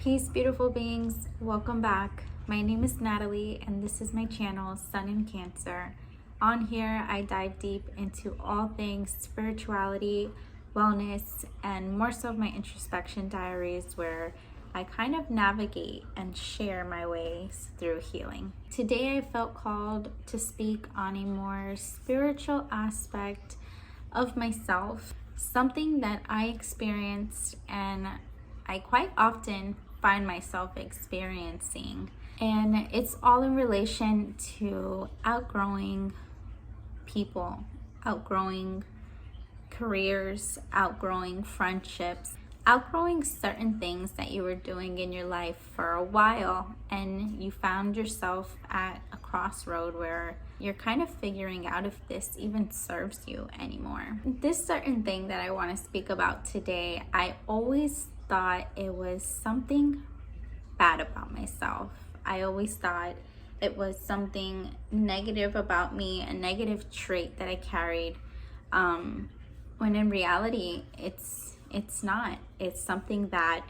Peace, beautiful beings. Welcome back. My name is Natalie, and this is my channel, Sun in Cancer. On here, I dive deep into all things spirituality, wellness, and more so of my introspection diaries, where I kind of navigate and share my ways through healing. Today, I felt called to speak on a more spiritual aspect of myself, something that I experienced and I quite often find myself experiencing. And it's all in relation to outgrowing people, outgrowing careers, outgrowing friendships, outgrowing certain things that you were doing in your life for a while, and you found yourself at a crossroad where you're kind of figuring out if this even serves you anymore. This certain thing that I want to speak about today, I always thought it was something bad about myself. I always thought it was something negative about me, a negative trait that I carried, when in reality it's not. It's something that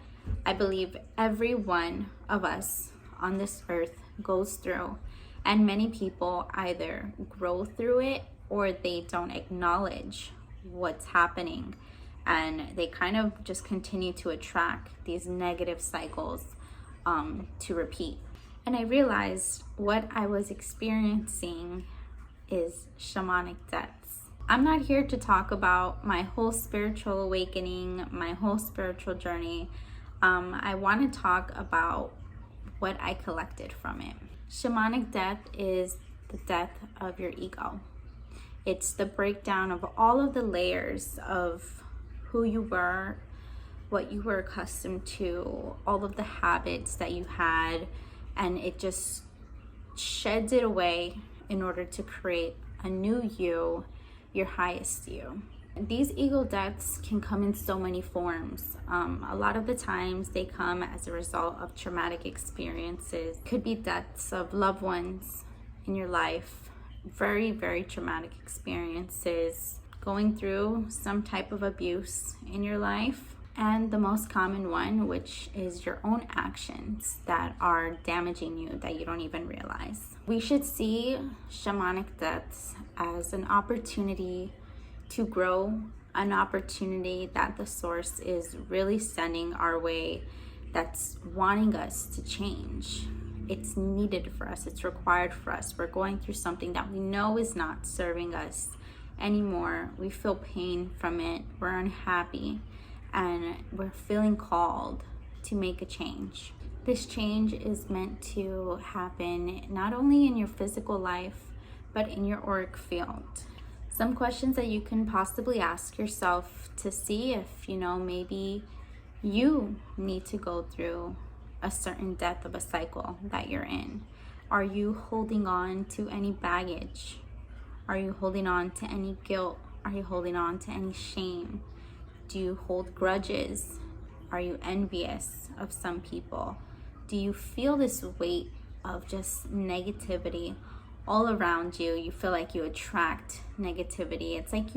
I believe every one of us on this earth goes through, and many people either grow through it or they don't acknowledge what's happening, and they kind of just continue to attract these negative cycles to repeat. And I realized what I was experiencing is shamanic deaths. I'm not here to talk about my whole spiritual awakening, my whole spiritual journey. I want to talk about what I collected from it. Shamanic death is the death of your ego. It's the breakdown of all of the layers of who you were, what you were accustomed to, all of the habits that you had, and it just sheds it away in order to create a new you, your highest you. These ego deaths can come in so many forms. A lot of the times they come as a result of traumatic experiences. Could be deaths of loved ones in your life, very, very traumatic experiences, going through some type of abuse in your life, and the most common one, which is your own actions that are damaging you that you don't even realize. We should see shamanic deaths as an opportunity to grow, an opportunity that the source is really sending our way, that's wanting us to change. It's needed for us, it's required for us. We're going through something that we know is not serving us anymore. We feel pain from it, we're unhappy, and we're feeling called to make a change. This change is meant to happen not only in your physical life, but in your auric field. Some questions that you can possibly ask yourself to see if, maybe you need to go through a certain death of a cycle that you're in. Are you holding on to any baggage? Are you holding on to any guilt? Are you holding on to any shame? Do you hold grudges? Are you envious of some people? Do you feel this weight of just negativity all around you? You feel like you attract negativity. It's like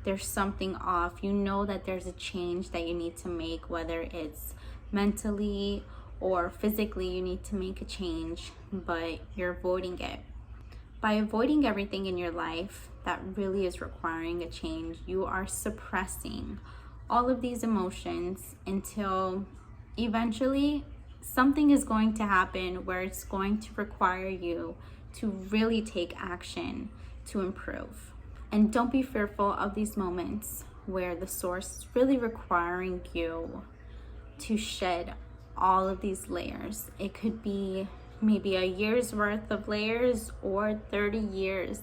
there's something off. You know that there's a change that you need to make, whether it's mentally or physically you need to make a change, but you're avoiding it. By avoiding everything in your life that really is requiring a change, you are suppressing all of these emotions until eventually something is going to happen where it's going to require you to really take action to improve. And don't be fearful of these moments where the source is really requiring you to shed all of these layers. It could be maybe a year's worth of layers or 30 years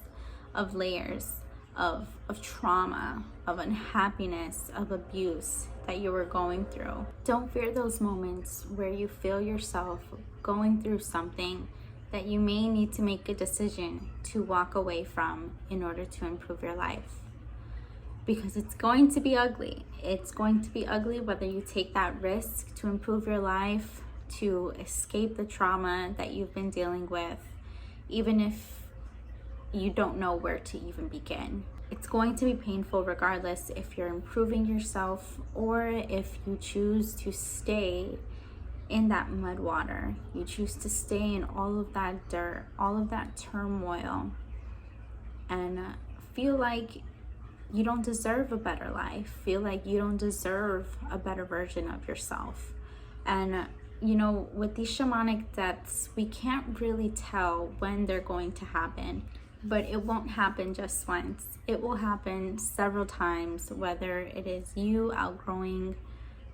of layers of trauma, of unhappiness, of abuse that you were going through. Don't fear those moments where you feel yourself going through something that you may need to make a decision to walk away from in order to improve your life. Because it's going to be ugly. It's going to be ugly whether you take that risk to improve your life, to escape the trauma that you've been dealing with, even if you don't know where to even begin. it's going to be painful regardless if you're improving yourself or if you choose to stay in that mud water. You choose to stay in all of that dirt, all of that turmoil, and feel like you don't deserve a better life, feel like you don't deserve a better version of yourself. And with these shamanic deaths, we can't really tell when they're going to happen, but it won't happen just once. It will happen several times, whether it is you outgrowing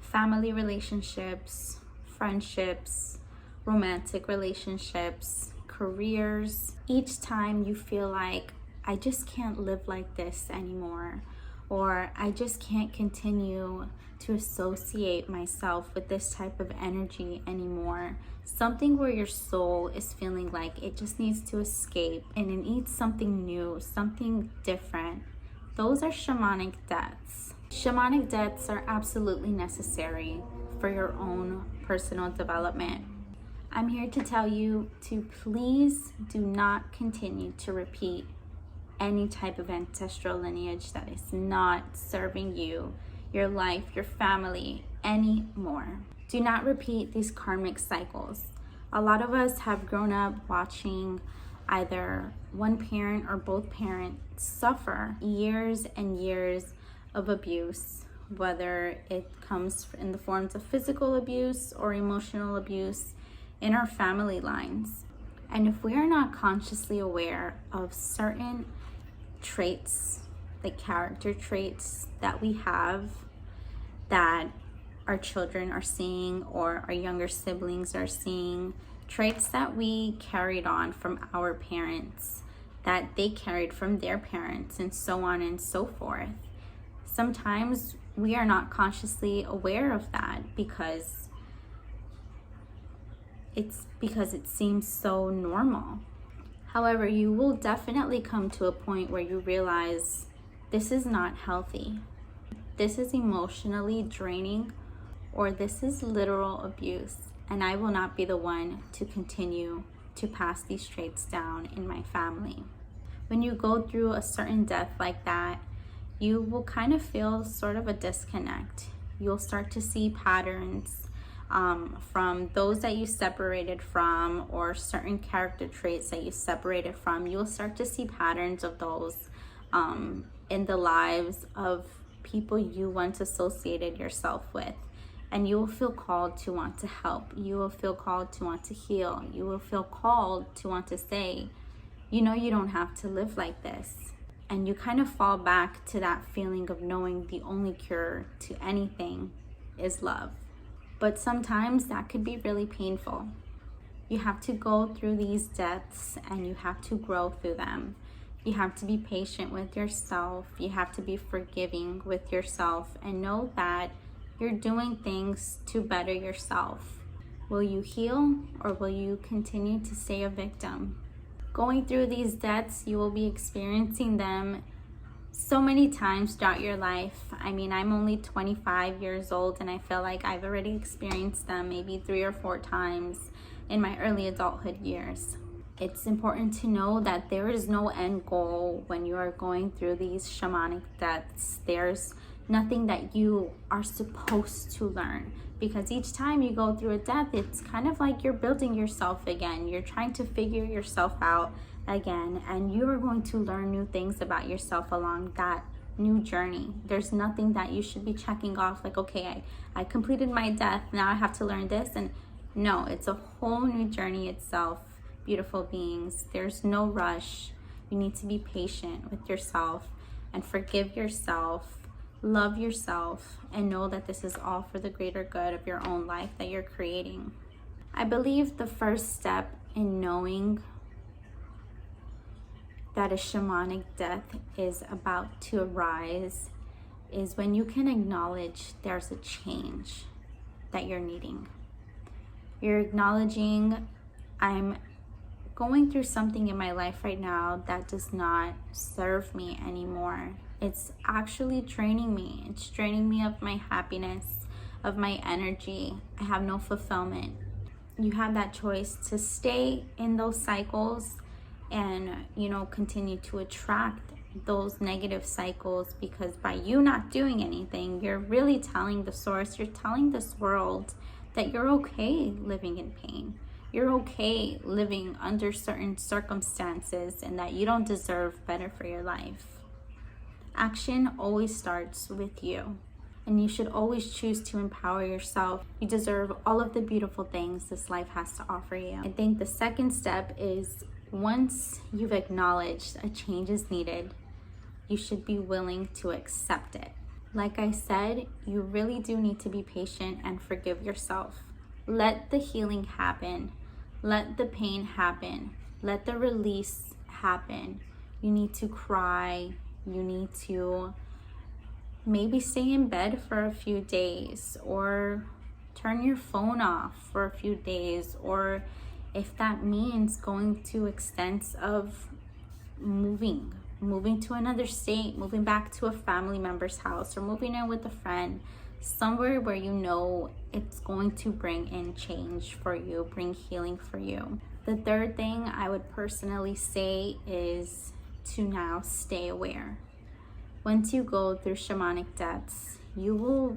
family relationships, friendships, romantic relationships, careers. Each time you feel like, I just can't live like this anymore, or I just can't continue to associate myself with this type of energy anymore. Something where your soul is feeling like it just needs to escape and it needs something new, something different. Those are shamanic deaths. Shamanic deaths are absolutely necessary for your own personal development. I'm here to tell you to please do not continue to repeat any type of ancestral lineage that is not serving you, your life, your family anymore. Do not repeat these karmic cycles. A lot of us have grown up watching either one parent or both parents suffer years and years of abuse, whether it comes in the forms of physical abuse or emotional abuse in our family lines. And if we are not consciously aware of certain traits, the character traits that we have that our children are seeing or our younger siblings are seeing, traits that we carried on from our parents, that they carried from their parents, and so on and so forth. Sometimes we are not consciously aware of that because it seems so normal. However, you will definitely come to a point where you realize this is not healthy. This is emotionally draining, or this is literal abuse, and I will not be the one to continue to pass these traits down in my family. When you go through a certain death like that, you will kind of feel sort of a disconnect. You'll start to see patterns from those that you separated from, or certain character traits that you separated from. You'll start to see patterns of those in the lives of people you once associated yourself with. And you will feel called to want to help. You will feel called to want to heal. You will feel called to want to say, you don't have to live like this. And you kind of fall back to that feeling of knowing the only cure to anything is love. But sometimes that could be really painful. You have to go through these deaths and you have to grow through them. You have to be patient with yourself. You have to be forgiving with yourself and know that you're doing things to better yourself. Will you heal, or will you continue to stay a victim? Going through these deaths, you will be experiencing them so many times throughout your life. I mean, I'm only 25 years old and I feel like I've already experienced them maybe 3 or 4 times in my early adulthood years. It's important to know that there is no end goal when you are going through these shamanic deaths. There's nothing that you are supposed to learn, because each time you go through a death, it's kind of like you're building yourself again. You're trying to figure yourself out again, and you are going to learn new things about yourself along that new journey. There's nothing that you should be checking off like, okay, I completed my death, now I have to learn this. And no, it's a whole new journey itself, beautiful beings. There's no rush. You need to be patient with yourself and forgive yourself, love yourself, and know that this is all for the greater good of your own life that you're creating. I believe the first step in knowing that a shamanic death is about to arise is when you can acknowledge there's a change that you're needing. You're acknowledging, I'm going through something in my life right now that does not serve me anymore. It's actually draining me. It's draining me of my happiness, of my energy. I have no fulfillment. You have that choice to stay in those cycles and continue to attract those negative cycles, because by you not doing anything, you're really telling the source, you're telling this world that you're okay living in pain. You're okay living under certain circumstances and that you don't deserve better for your life. Action always starts with you, and you should always choose to empower yourself. You deserve all of the beautiful things this life has to offer you. I think the second step is, once you've acknowledged a change is needed, you should be willing to accept it. Like I said, you really do need to be patient and forgive yourself. Let the healing happen. Let the pain happen. Let the release happen. You need to cry. You need to maybe stay in bed for a few days, or turn your phone off for a few days, or if that means going to extents of moving to another state, moving back to a family member's house, or moving in with a friend, somewhere where you know it's going to bring in change for you, bring healing for you. The third thing I would personally say is to now stay aware. Once you go through shamanic deaths, you will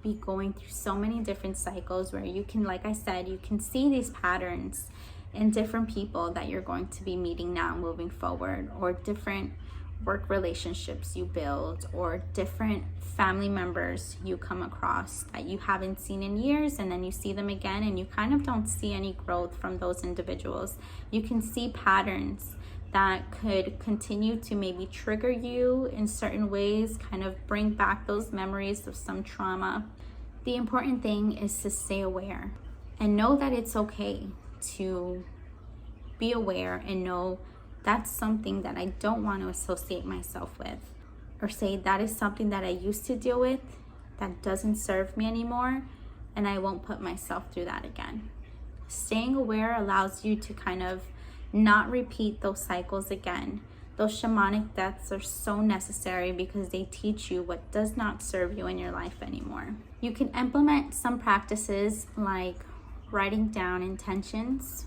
be going through so many different cycles where you can, like I said, you can see these patterns in different people that you're going to be meeting now moving forward, or different work relationships you build, or different family members you come across that you haven't seen in years, and then you see them again and you kind of don't see any growth from those individuals. You can see patterns that could continue to maybe trigger you in certain ways, kind of bring back those memories of some trauma. The important thing is to stay aware and know that it's okay to be aware and know that's something that I don't want to associate myself with, or say that is something that I used to deal with that doesn't serve me anymore, and I won't put myself through that again. Staying aware allows you to kind of not repeat those cycles again. Those shamanic deaths are so necessary because they teach you what does not serve you in your life anymore. You can implement some practices like writing down intentions,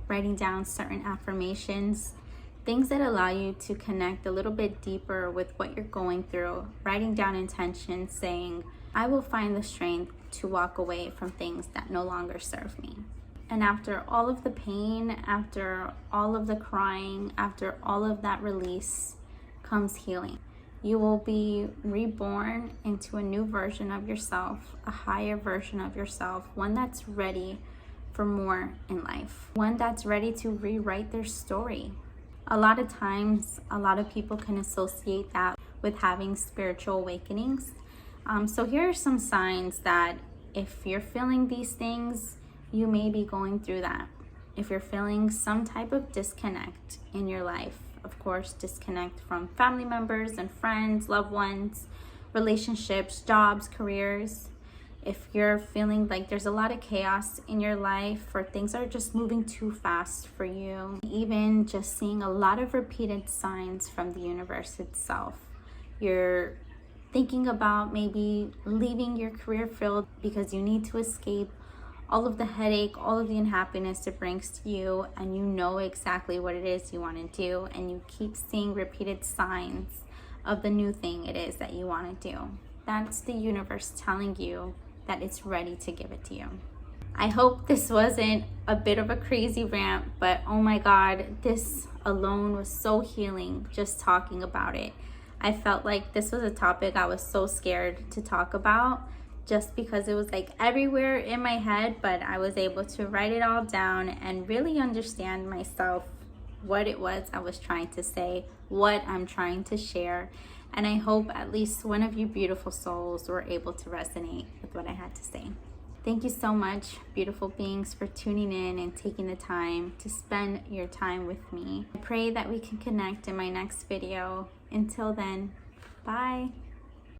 writing down certain affirmations, things that allow you to connect a little bit deeper with what you're going through. Writing down intentions saying, I will find the strength to walk away from things that no longer serve me. And after all of the pain, after all of the crying, after all of that release comes healing. You will be reborn into a new version of yourself, a higher version of yourself, one that's ready for more in life, one that's ready to rewrite their story. A lot of times, a lot of people can associate that with having spiritual awakenings. So here are some signs that if you're feeling these things, you may be going through that. If you're feeling some type of disconnect in your life, of course, disconnect from family members and friends, loved ones, relationships, jobs, careers. If you're feeling like there's a lot of chaos in your life, or things are just moving too fast for you, even just seeing a lot of repeated signs from the universe itself. You're thinking about maybe leaving your career field because you need to escape all of the headache, all of the unhappiness it brings to you, and you know exactly what it is you want to do, and you keep seeing repeated signs of the new thing it is that you want to do. That's the universe telling you that it's ready to give it to you. I hope this wasn't a bit of a crazy rant, but oh my God, this alone was so healing just talking about it. I felt like this was a topic I was so scared to talk about, just because it was like everywhere in my head, but I was able to write it all down and really understand myself, what it was I was trying to say, what I'm trying to share. And I hope at least one of you beautiful souls were able to resonate with what I had to say. Thank you so much, beautiful beings, for tuning in and taking the time to spend your time with me. I pray that we can connect in my next video. Until then, bye.